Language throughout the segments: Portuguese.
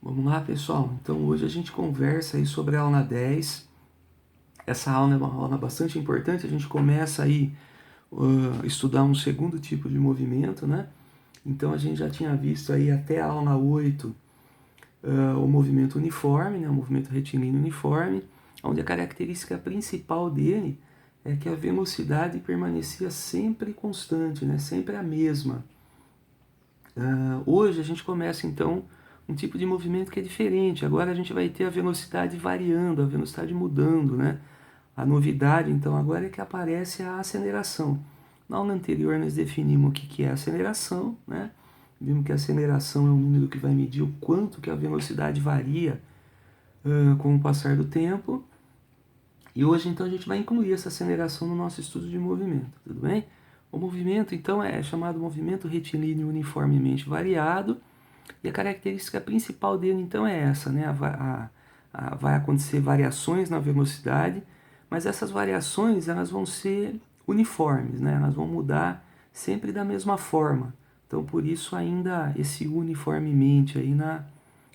Vamos lá, pessoal? Então hoje a gente conversa aí sobre a aula 10. Essa aula é uma aula bastante importante. A gente começa aí a estudar um segundo tipo de movimento, né? Então a gente já tinha visto aí até a aula 8 o movimento uniforme, né? O movimento retilíneo uniforme, onde a característica principal dele é que a velocidade permanecia sempre constante, né? Sempre a mesma. Hoje a gente começa então um tipo de movimento que é diferente. Agora a gente vai ter a velocidade variando, a velocidade mudando, né? A novidade então agora é que aparece a aceleração. Na aula anterior nós definimos o que é aceleração, né? Vimos que a aceleração é um número que vai medir o quanto que a velocidade varia com o passar do tempo. E hoje então a gente vai incluir essa aceleração no nosso estudo de movimento, tudo bem? O movimento então é chamado movimento retilíneo uniformemente variado. E a característica principal dele então é essa, né? Vai acontecer variações na velocidade, mas essas variações elas vão ser uniformes, né? Elas vão mudar sempre da mesma forma. Então por isso ainda esse uniformemente aí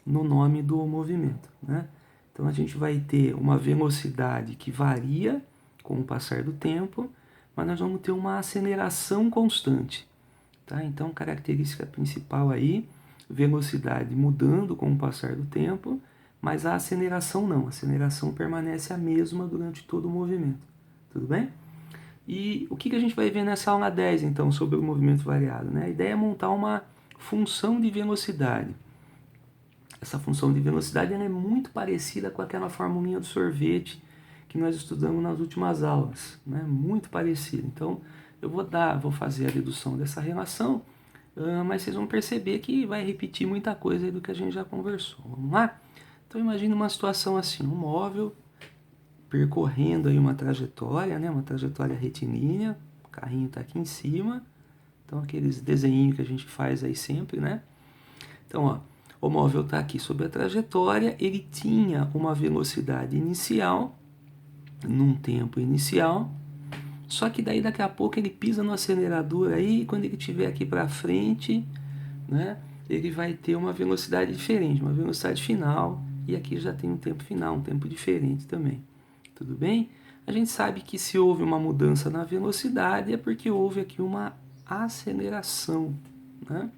no nome do movimento, né? Então a gente vai ter uma velocidade que varia com o passar do tempo, mas nós vamos ter uma aceleração constante, tá? Então característica principal aí, velocidade mudando com o passar do tempo, mas a aceleração não, a aceleração permanece a mesma durante todo o movimento, tudo bem? E o que a gente vai ver nessa aula 10 então sobre o movimento variado, né? A ideia é montar uma função de velocidade. Essa função de velocidade ela é muito parecida com aquela formulinha do sorvete que nós estudamos nas últimas aulas, né? Muito parecida. Então eu vou fazer a dedução dessa relação, mas vocês vão perceber que vai repetir muita coisa aí do que a gente já conversou. Vamos lá? Então imagine uma situação assim, um móvel percorrendo aí uma trajetória, né? Uma trajetória retilínea, o carrinho está aqui em cima, então aqueles desenhinhos que a gente faz aí sempre, né? Então, ó, o móvel está aqui sobre a trajetória, ele tinha uma velocidade inicial, num tempo inicial, só que daí daqui a pouco ele pisa no acelerador aí, e quando ele estiver aqui para frente, né, ele vai ter uma velocidade diferente, uma velocidade final, e aqui já tem um tempo final, um tempo diferente também. Tudo bem? A gente sabe que se houve uma mudança na velocidade é porque houve aqui uma aceleração, né?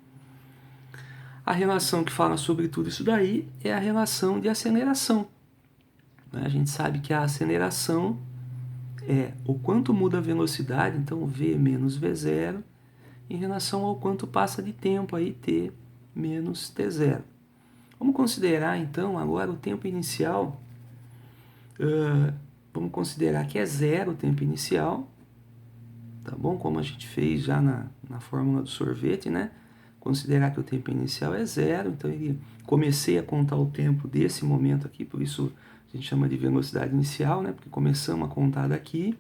A relação que fala sobre tudo isso daí é a relação de aceleração. A gente sabe que a aceleração é o quanto muda a velocidade, então v menos v0, em relação ao quanto passa de tempo, aí t menos t0. Vamos considerar então agora o tempo inicial, vamos considerar que é zero o tempo inicial, tá bom? Como a gente fez já na fórmula do sorvete, né? Considerar que o tempo inicial é zero, então comecei a contar o tempo desse momento aqui, por isso a gente chama de velocidade inicial, né? Porque começamos a contar daqui.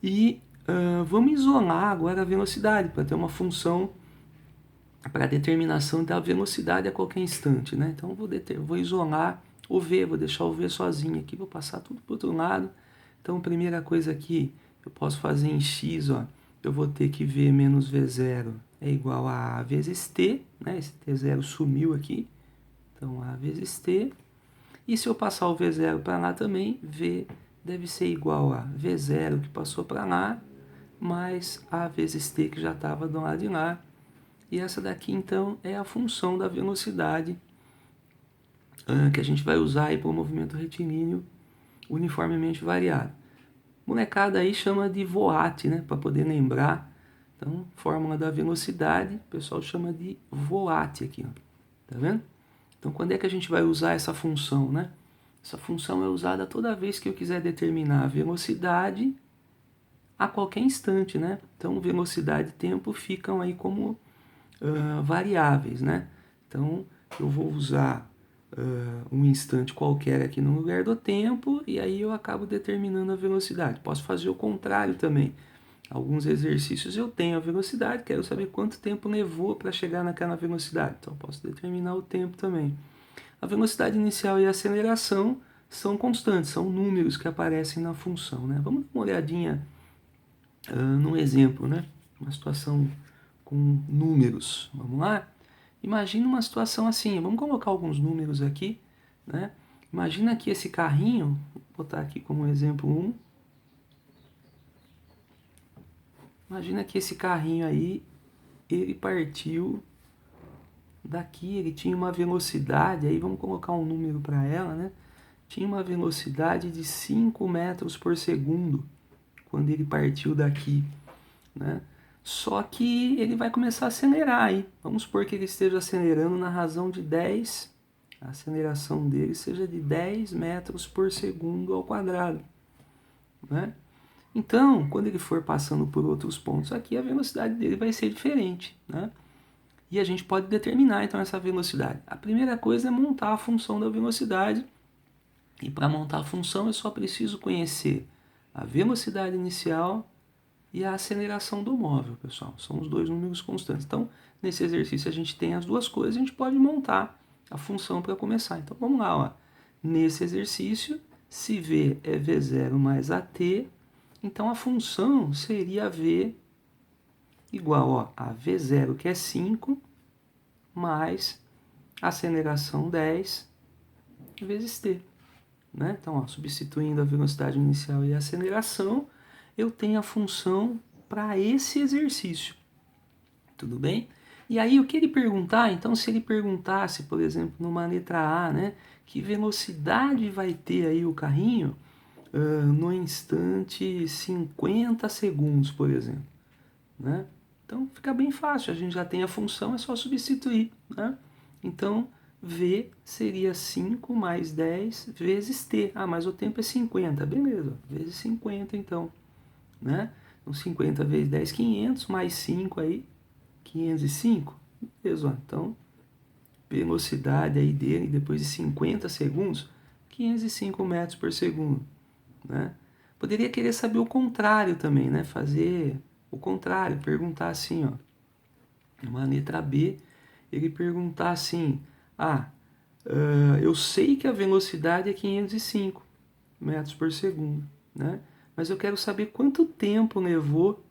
E vamos isolar agora a velocidade para ter uma função para determinação da velocidade a qualquer instante, né? Então vou isolar o v, vou deixar o v sozinho aqui, vou passar tudo para o outro lado. Então a primeira coisa aqui eu posso fazer em x, ó, eu vou ter que v menos v0 é igual a vezes t, né? Esse t0 sumiu aqui, então a vezes t. E se eu passar o v0 para lá também, v deve ser igual a v0 que passou para lá, mais a vezes t que já estava do lado de lá. E essa daqui então é a função da velocidade que a gente vai usar aí para o movimento retilíneo uniformemente variado. Molecada aí chama de voat, né, para poder lembrar. Então, fórmula da velocidade, o pessoal chama de voat aqui, ó. Tá vendo? Então, quando é que a gente vai usar essa função, né? Essa função é usada toda vez que eu quiser determinar a velocidade a qualquer instante, né? Então, velocidade e tempo ficam aí como variáveis, né? Então, eu vou usar um instante qualquer aqui no lugar do tempo e aí eu acabo determinando a velocidade. Posso fazer o contrário também. Alguns exercícios eu tenho a velocidade, quero saber quanto tempo levou para chegar naquela velocidade. Então, eu posso determinar o tempo também. A velocidade inicial e a aceleração são constantes, são números que aparecem na função, né? Vamos dar uma olhadinha num exemplo, né? Uma situação com números. Vamos lá? imagina uma situação assim, vamos colocar alguns números aqui, né? Imagina que esse carrinho, vou botar aqui como exemplo 1, imagina que esse carrinho aí, ele partiu daqui, ele tinha uma velocidade, aí vamos colocar um número para ela, né? Tinha uma velocidade de 5 metros por segundo quando ele partiu daqui, né? Só que ele vai começar a acelerar aí. Vamos supor que ele esteja acelerando na razão de 10, a aceleração dele seja de 10 metros por segundo ao quadrado, né? Então, quando ele for passando por outros pontos aqui, a velocidade dele vai ser diferente, né? E a gente pode determinar então essa velocidade. A primeira coisa é montar a função da velocidade. E para montar a função eu só preciso conhecer a velocidade inicial e a aceleração do móvel, pessoal. São os dois números constantes. Então, nesse exercício a gente tem as duas coisas, a gente pode montar a função para começar. Então, vamos lá, ó. Nesse exercício, se V é V0 mais AT, então a função seria V igual, ó, a V0, que é 5, mais aceleração 10 vezes T. Né? Então, ó, substituindo a velocidade inicial e a aceleração, eu tenho a função para esse exercício. Tudo bem? E aí, o que ele perguntar, então, se ele perguntasse, por exemplo, numa letra A, né, que velocidade vai ter aí o carrinho no instante 50 segundos, por exemplo. Né? Então, fica bem fácil, a gente já tem a função, é só substituir. Né? Então, V seria 5 mais 10 vezes T. Ah, mas o tempo é 50, beleza, vezes 50 então. Né? Então, 50 vezes 10, 500, mais 5 aí, 505. Beleza, ó. Então, velocidade aí dele, depois de 50 segundos, 505 metros por segundo. Né? Poderia querer saber o contrário também, né? Fazer o contrário, perguntar assim, ó. Uma letra B, ele perguntar assim, eu sei que a velocidade é 505 metros por segundo, né? Mas eu quero saber quanto tempo levou,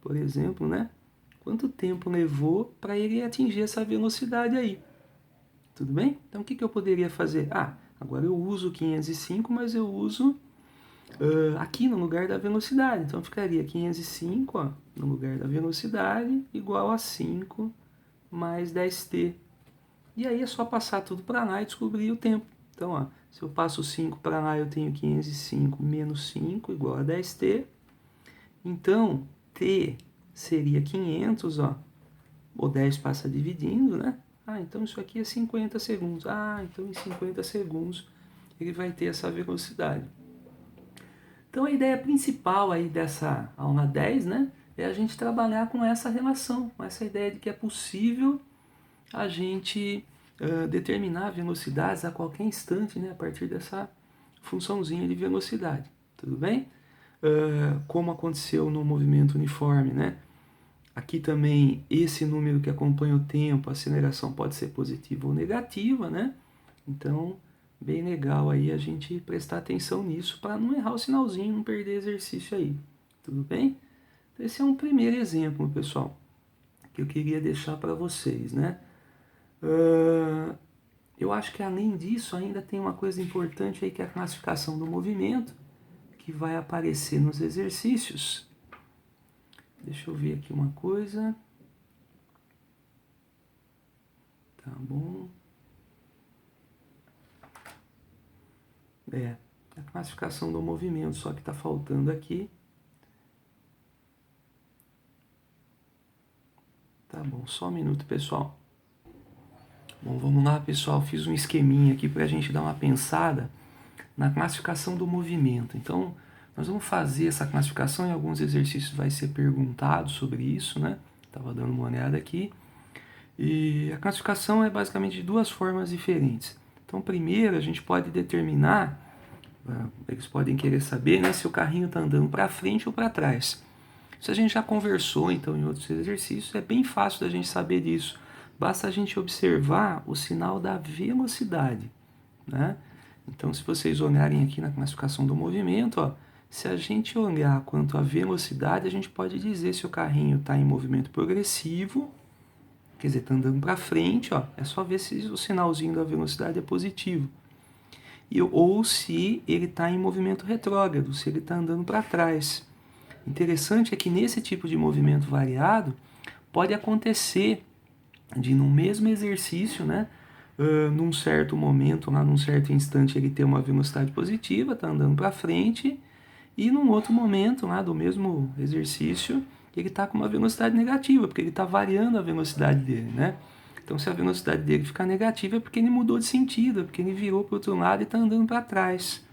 por exemplo, né? Quanto tempo levou para ele atingir essa velocidade aí. Tudo bem? Então, o que eu poderia fazer? Agora eu uso 505, mas eu uso aqui no lugar da velocidade. Então, ficaria 505, ó, no lugar da velocidade, igual a 5 mais 10t. E aí é só passar tudo para lá e descobrir o tempo. Então, ó, se eu passo 5 para lá, eu tenho 505 menos 5 igual a 10t. Então, t seria 500, ó. O 10 passa dividindo, né? Então isso aqui é 50 segundos. Então em 50 segundos ele vai ter essa velocidade. Então a ideia principal aí dessa aula 10, né? É a gente trabalhar com essa relação, com essa ideia de que é possível a gente determinar velocidades a qualquer instante, né? A partir dessa funçãozinha de velocidade. Tudo bem? Como aconteceu no movimento uniforme, né? Aqui também, esse número que acompanha o tempo, a aceleração pode ser positiva ou negativa, né? Então, bem legal aí a gente prestar atenção nisso para não errar o sinalzinho, não perder exercício aí. Tudo bem? Então, esse é um primeiro exemplo, pessoal, que eu queria deixar para vocês, né? Eu acho que além disso ainda tem uma coisa importante aí que é a classificação do movimento, que vai aparecer nos exercícios. Deixa eu ver aqui uma coisa. Tá bom. A classificação do movimento, só que está faltando aqui. Tá bom, só um minuto, pessoal. Bom, vamos lá, pessoal. Fiz um esqueminha aqui para a gente dar uma pensada na classificação do movimento. Então, nós vamos fazer essa classificação, em alguns exercícios vai ser perguntado sobre isso, né? Estava dando uma olhada aqui. E a classificação é basicamente de duas formas diferentes. Então, primeiro, a gente pode determinar, eles podem querer saber, né, se o carrinho está andando para frente ou para trás. Isso a gente já conversou, então, em outros exercícios, é bem fácil da gente saber disso. Basta a gente observar o sinal da velocidade, né? Então, se vocês olharem aqui na classificação do movimento, ó, se a gente olhar quanto à velocidade, a gente pode dizer se o carrinho está em movimento progressivo quer dizer, está andando para frente, ó, é só ver se o sinalzinho da velocidade é positivo. Ou se ele está em movimento retrógrado, se ele está andando para trás. Interessante é que nesse tipo de movimento variado, pode acontecer de no mesmo exercício, né, num certo momento, lá num certo instante, ele ter uma velocidade positiva, está andando para frente, e num outro momento, lá do mesmo exercício, ele está com uma velocidade negativa, porque ele está variando a velocidade dele, né? Então, se a velocidade dele ficar negativa, é porque ele mudou de sentido, é porque ele virou para o outro lado e está andando para trás.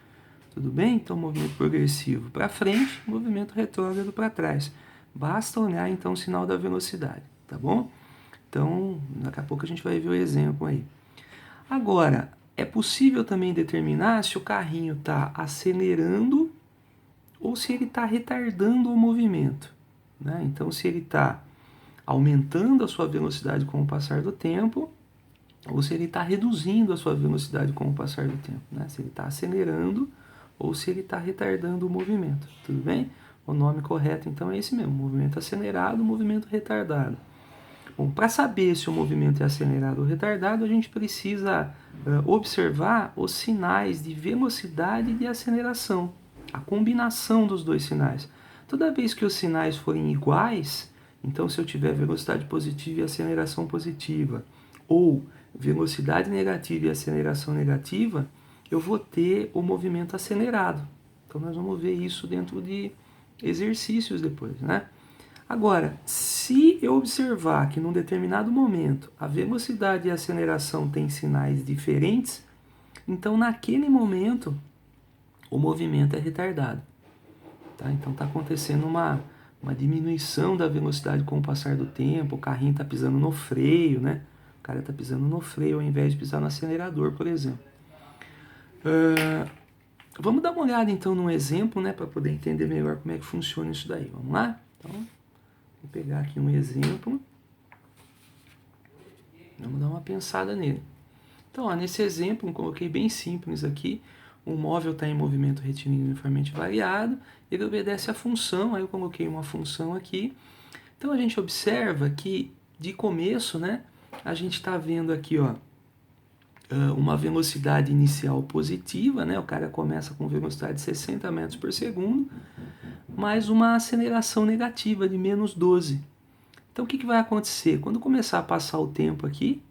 Tudo bem? Então, movimento progressivo para frente, movimento retrógrado para trás. Basta olhar, então, o sinal da velocidade, tá bom? Então, daqui a pouco a gente vai ver o exemplo aí. Agora, é possível também determinar se o carrinho está acelerando ou se ele está retardando o movimento, né? Então, se ele está aumentando a sua velocidade com o passar do tempo, ou se ele está reduzindo a sua velocidade com o passar do tempo, né? Se ele está acelerando ou se ele está retardando o movimento, tudo bem? O nome correto, então, é esse mesmo, movimento acelerado, movimento retardado. Bom, para saber se o movimento é acelerado ou retardado, a gente precisa observar os sinais de velocidade e de aceleração, a combinação dos dois sinais. Toda vez que os sinais forem iguais, então se eu tiver velocidade positiva e aceleração positiva, ou velocidade negativa e aceleração negativa, eu vou ter o movimento acelerado. Então nós vamos ver isso dentro de exercícios depois, né? Agora, se eu observar que num determinado momento a velocidade e a aceleração têm sinais diferentes, então naquele momento o movimento é retardado. Tá? Então está acontecendo uma diminuição da velocidade com o passar do tempo, o carrinho está pisando no freio, né? O cara está pisando no freio ao invés de pisar no acelerador, por exemplo. Vamos dar uma olhada então num exemplo, né, para poder entender melhor como é que funciona isso daí. Vamos lá? Então, vou pegar aqui um exemplo. Vamos dar uma pensada nele. Então, ó, nesse exemplo, eu coloquei bem simples aqui. Um móvel está em movimento retilíneo uniformemente variado. Ele obedece a função. Aí eu coloquei uma função aqui. Então, a gente observa que, de começo, né, a gente está vendo aqui, ó, uma velocidade inicial positiva, né? O cara começa com velocidade de 60 metros por segundo, mais uma aceleração negativa de menos 12. Então, o que vai acontecer? Quando começar a passar o tempo aqui,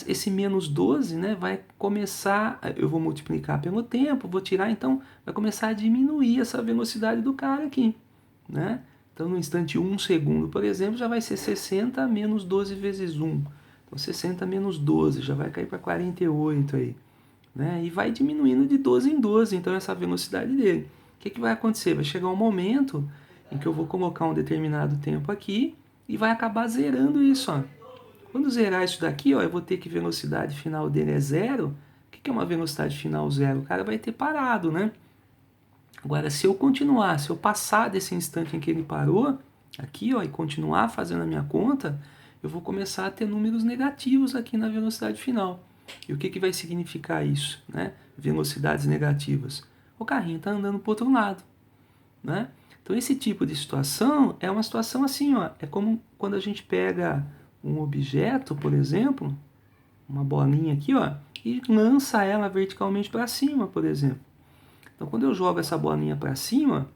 esse menos 12, né, vai começar, eu vou multiplicar pelo tempo, vou tirar, então vai começar a diminuir essa velocidade do cara aqui, né? Então, no instante 1 segundo, por exemplo, já vai ser 60 menos 12 vezes 1. Então, 60 menos 12 já vai cair para 48 aí, né? E vai diminuindo de 12 em 12, então, essa velocidade dele. O que vai acontecer? Vai chegar um momento em que eu vou colocar um determinado tempo aqui e vai acabar zerando isso, ó. Quando zerar isso daqui, ó, eu vou ter que velocidade final dele é zero. O que é uma velocidade final zero? O cara vai ter parado, né? Agora, se eu continuar, se eu passar desse instante em que ele parou, aqui, ó, e continuar fazendo a minha conta, eu vou começar a ter números negativos aqui na velocidade final. E o que vai significar isso, né? Velocidades negativas. O carrinho está andando para o outro lado, né? Então, esse tipo de situação é uma situação assim, ó, é como quando a gente pega um objeto, por exemplo, uma bolinha aqui, ó, e lança ela verticalmente para cima, por exemplo. Então, quando eu jogo essa bolinha para cima,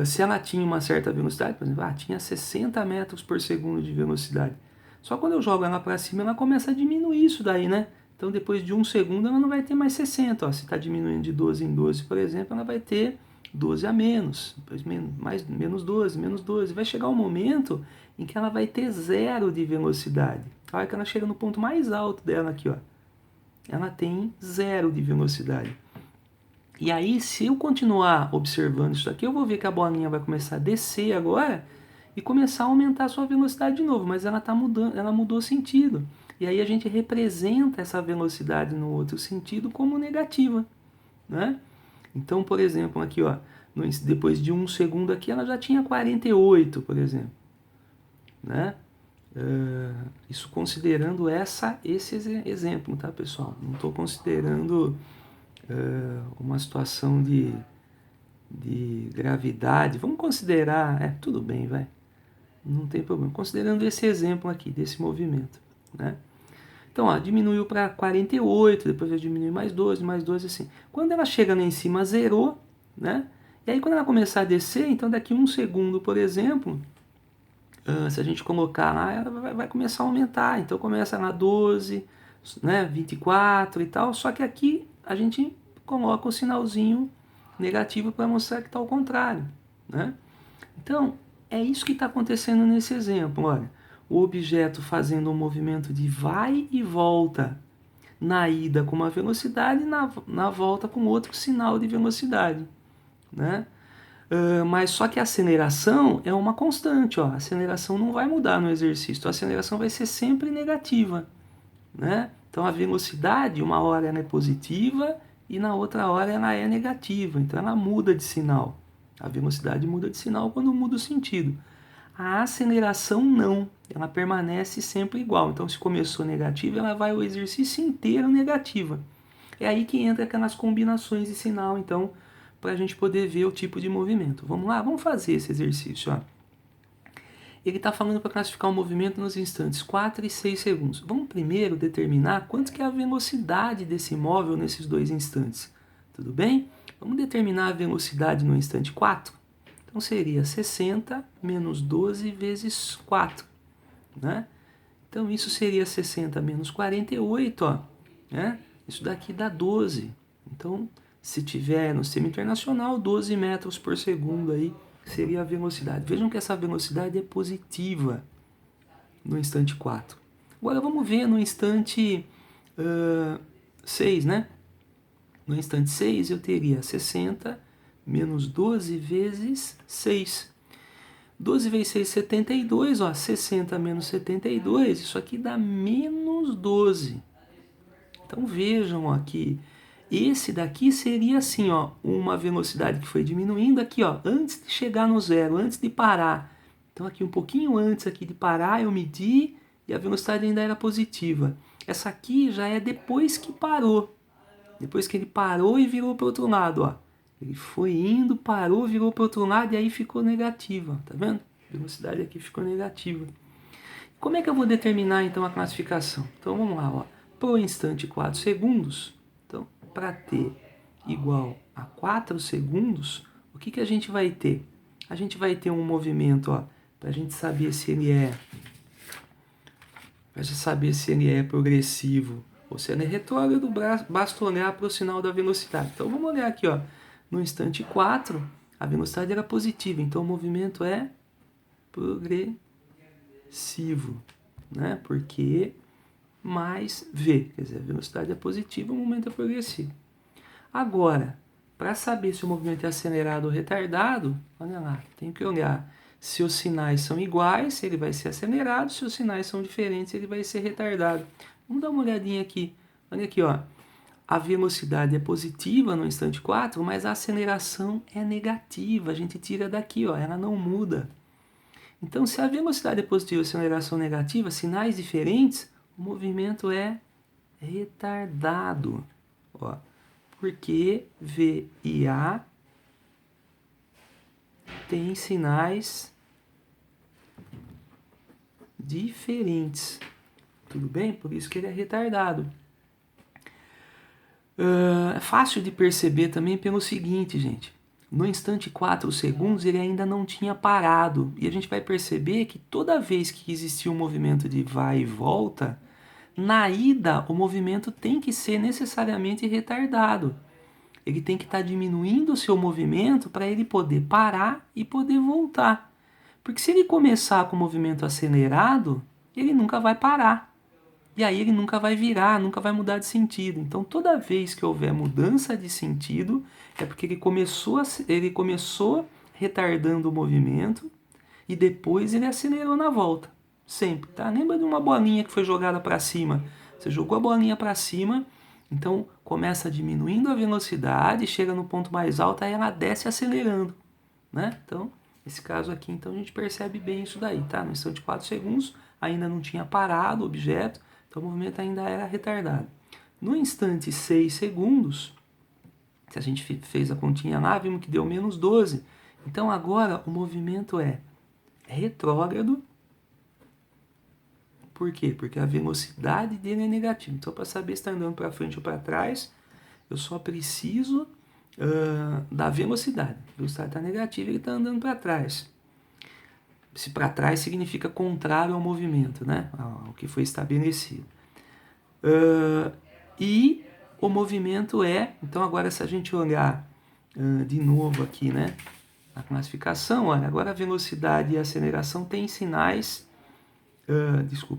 se ela tinha uma certa velocidade, por exemplo, tinha 60 metros por segundo de velocidade. Só quando eu jogo ela para cima, ela começa a diminuir isso daí, né? Então, depois de 1 segundo, ela não vai ter mais 60. Ó. Se está diminuindo de 12 em 12, por exemplo, ela vai ter 12 a menos. Depois menos 12, menos 12. Vai chegar um momento em que ela vai ter zero de velocidade. A hora que ela chega no ponto mais alto dela aqui, ó, ela tem zero de velocidade. E aí, se eu continuar observando isso aqui, eu vou ver que a bolinha vai começar a descer agora e começar a aumentar a sua velocidade de novo, mas ela tá mudando, ela mudou sentido. E aí a gente representa essa velocidade no outro sentido como negativa, né? Então, por exemplo, aqui, ó, depois de 1 segundo aqui, ela já tinha 48, por exemplo, né? Isso considerando esse exemplo, tá, pessoal? Não estou considerando uma situação de gravidade. Vamos considerar, tudo bem, vai. Não tem problema. Considerando esse exemplo aqui, desse movimento, né? Então, ó, diminuiu para 48, depois vai diminuir mais 12, assim. Quando ela chega lá em cima, zerou, né? E aí, quando ela começar a descer, então daqui 1 segundo, por exemplo, se a gente colocar lá, ela vai começar a aumentar. Então, começa lá 12, né, 24 e tal. Só que aqui a gente coloca o sinalzinho negativo para mostrar que está ao contrário, né? Então, é isso que está acontecendo nesse exemplo. Olha, o objeto fazendo um movimento de vai e volta, na ida com uma velocidade e na volta com outro sinal de velocidade, né? Mas só que a aceleração é uma constante, ó. A aceleração não vai mudar no exercício, a aceleração vai ser sempre negativa, né? Então a velocidade, uma hora ela é positiva e na outra hora ela é negativa, então ela muda de sinal. A velocidade muda de sinal quando muda o sentido. A aceleração não, ela permanece sempre igual. Então se começou negativa, ela vai o exercício inteiro negativa. É aí que entra aquelas combinações de sinal, então, para a gente poder ver o tipo de movimento. Vamos lá, vamos fazer esse exercício, ó. Ele está falando para classificar o movimento nos instantes 4 e 6 segundos. Vamos primeiro determinar quanto que é a velocidade desse móvel nesses dois instantes. Tudo bem? Vamos determinar a velocidade no instante 4. Então seria 60 menos 12 vezes 4. Né? Então isso seria 60 menos 48. Ó, né? Isso daqui dá 12. Então, se tiver no sistema internacional, 12 metros por segundo aí seria a velocidade. Vejam que essa velocidade é positiva no instante 4. Agora vamos ver no instante 6, né? No instante 6 eu teria 60 menos 12 vezes 6. 12 vezes 6, 72, ó, 60 menos 72, isso aqui dá menos 12. Então vejam aqui, esse daqui seria assim, ó, uma velocidade que foi diminuindo aqui, ó, antes de chegar no zero, antes de parar. Então aqui um pouquinho antes aqui de parar eu medi e a velocidade ainda era positiva. Essa aqui já é depois que parou. Depois que ele parou e virou para o outro lado, ó. Ele foi indo, parou, virou para o outro lado e aí ficou negativa, tá vendo? A velocidade aqui ficou negativa. Como é que eu vou determinar então a classificação? Então vamos lá, ó. Pro instante 4 segundos, então para t igual a 4 segundos, o que a gente vai ter? A gente vai ter um movimento, ó, para a gente saber se ele é progressivo ou se ele é retrógrado, basta olhar para o sinal da velocidade. Então vamos olhar aqui, ó. No instante 4, a velocidade era positiva, então o movimento é progressivo, né? Porque mais v, quer dizer, a velocidade é positiva, o movimento é progressivo. Agora, para saber se o movimento é acelerado ou retardado, olha lá, tem que olhar se os sinais são iguais, ele vai ser acelerado, se os sinais são diferentes, ele vai ser retardado. Vamos dar uma olhadinha aqui. Olha aqui, ó. A velocidade é positiva no instante 4, mas a aceleração é negativa. A gente tira daqui, ó, ela não muda. Então, se a velocidade é positiva e a aceleração negativa, sinais diferentes, o movimento é retardado. Ó, porque V e A têm sinais diferentes. Tudo bem? Por isso que ele é retardado. É fácil de perceber também pelo seguinte, gente. No instante 4 segundos ele ainda não tinha parado. E a gente vai perceber que toda vez que existia um movimento de vai e volta, na ida o movimento tem que ser necessariamente retardado. Ele tem que estar diminuindo o seu movimento para ele poder parar e poder voltar. Porque se ele começar com o movimento acelerado, ele nunca vai parar. E aí ele nunca vai virar, nunca vai mudar de sentido. Então toda vez que houver mudança de sentido, é porque ele começou retardando o movimento e depois ele acelerou na volta. Sempre, tá? Lembra de uma bolinha que foi jogada para cima? Você jogou a bolinha para cima, então começa diminuindo a velocidade, chega no ponto mais alto, aí ela desce acelerando, né? Então, nesse caso aqui, então a gente percebe bem isso daí, tá? No instante de 4 segundos, ainda não tinha parado o objeto, então o movimento ainda era retardado. No instante 6 segundos, se a gente fez a continha lá, vimos que deu menos 12. Então agora o movimento é retrógrado. Por quê? Porque a velocidade dele é negativa. Então, para saber se está andando para frente ou para trás, eu só preciso da velocidade. A velocidade está negativa, ele está andando para trás. Se para trás significa contrário ao movimento, né? Ao que foi estabelecido. E o movimento então agora se a gente olhar de novo aqui, né? A classificação, olha, agora a velocidade e a aceleração têm sinais,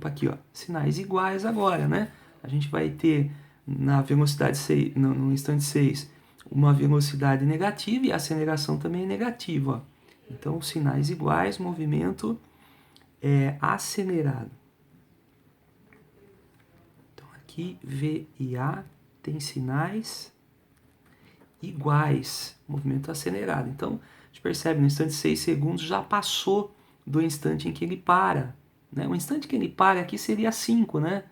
aqui, ó, sinais iguais agora, né? A gente vai ter na velocidade 6, no instante 6, uma velocidade negativa e a aceleração também é negativa, ó. Então, sinais iguais, movimento acelerado. Então, aqui V e A tem sinais iguais, movimento acelerado. Então, a gente percebe, no instante 6 segundos já passou do instante em que ele para, né? O instante que ele para aqui seria 5, né?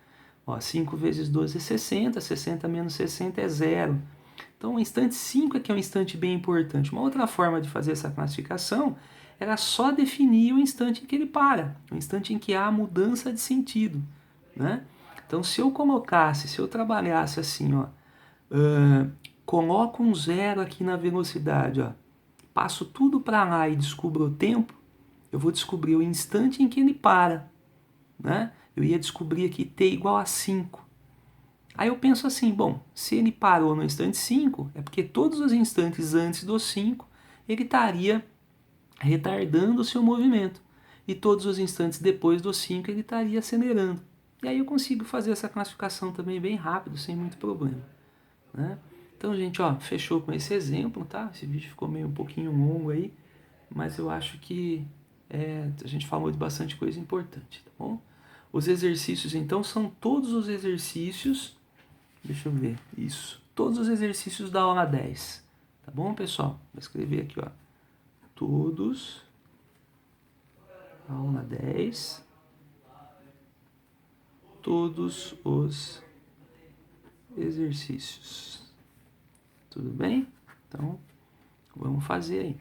Ó, 5 vezes 12 é 60, 60 menos 60 é 0. Então, o instante 5 aqui é um instante bem importante. Uma outra forma de fazer essa classificação era só definir o instante em que ele para, o instante em que há a mudança de sentido, né? Então, se eu trabalhasse assim, ó, coloco um 0 aqui na velocidade, ó, passo tudo para lá e descubro o tempo, eu vou descobrir o instante em que ele para, né? Eu ia descobrir aqui t igual a 5. Aí eu penso assim, bom, se ele parou no instante 5, é porque todos os instantes antes do 5, ele estaria retardando o seu movimento. E todos os instantes depois do 5, ele estaria acelerando. E aí eu consigo fazer essa classificação também bem rápido, sem muito problema, né? Então, gente, ó, fechou com esse exemplo, tá? Esse vídeo ficou meio um pouquinho longo aí, mas eu acho que a gente falou de bastante coisa importante, tá bom? Os exercícios, então, são todos os exercícios. Deixa eu ver, isso. Todos os exercícios da aula 10. Tá bom, pessoal? Vou escrever aqui, ó. Todos. Aula 10. Todos os exercícios. Tudo bem? Então, vamos fazer aí.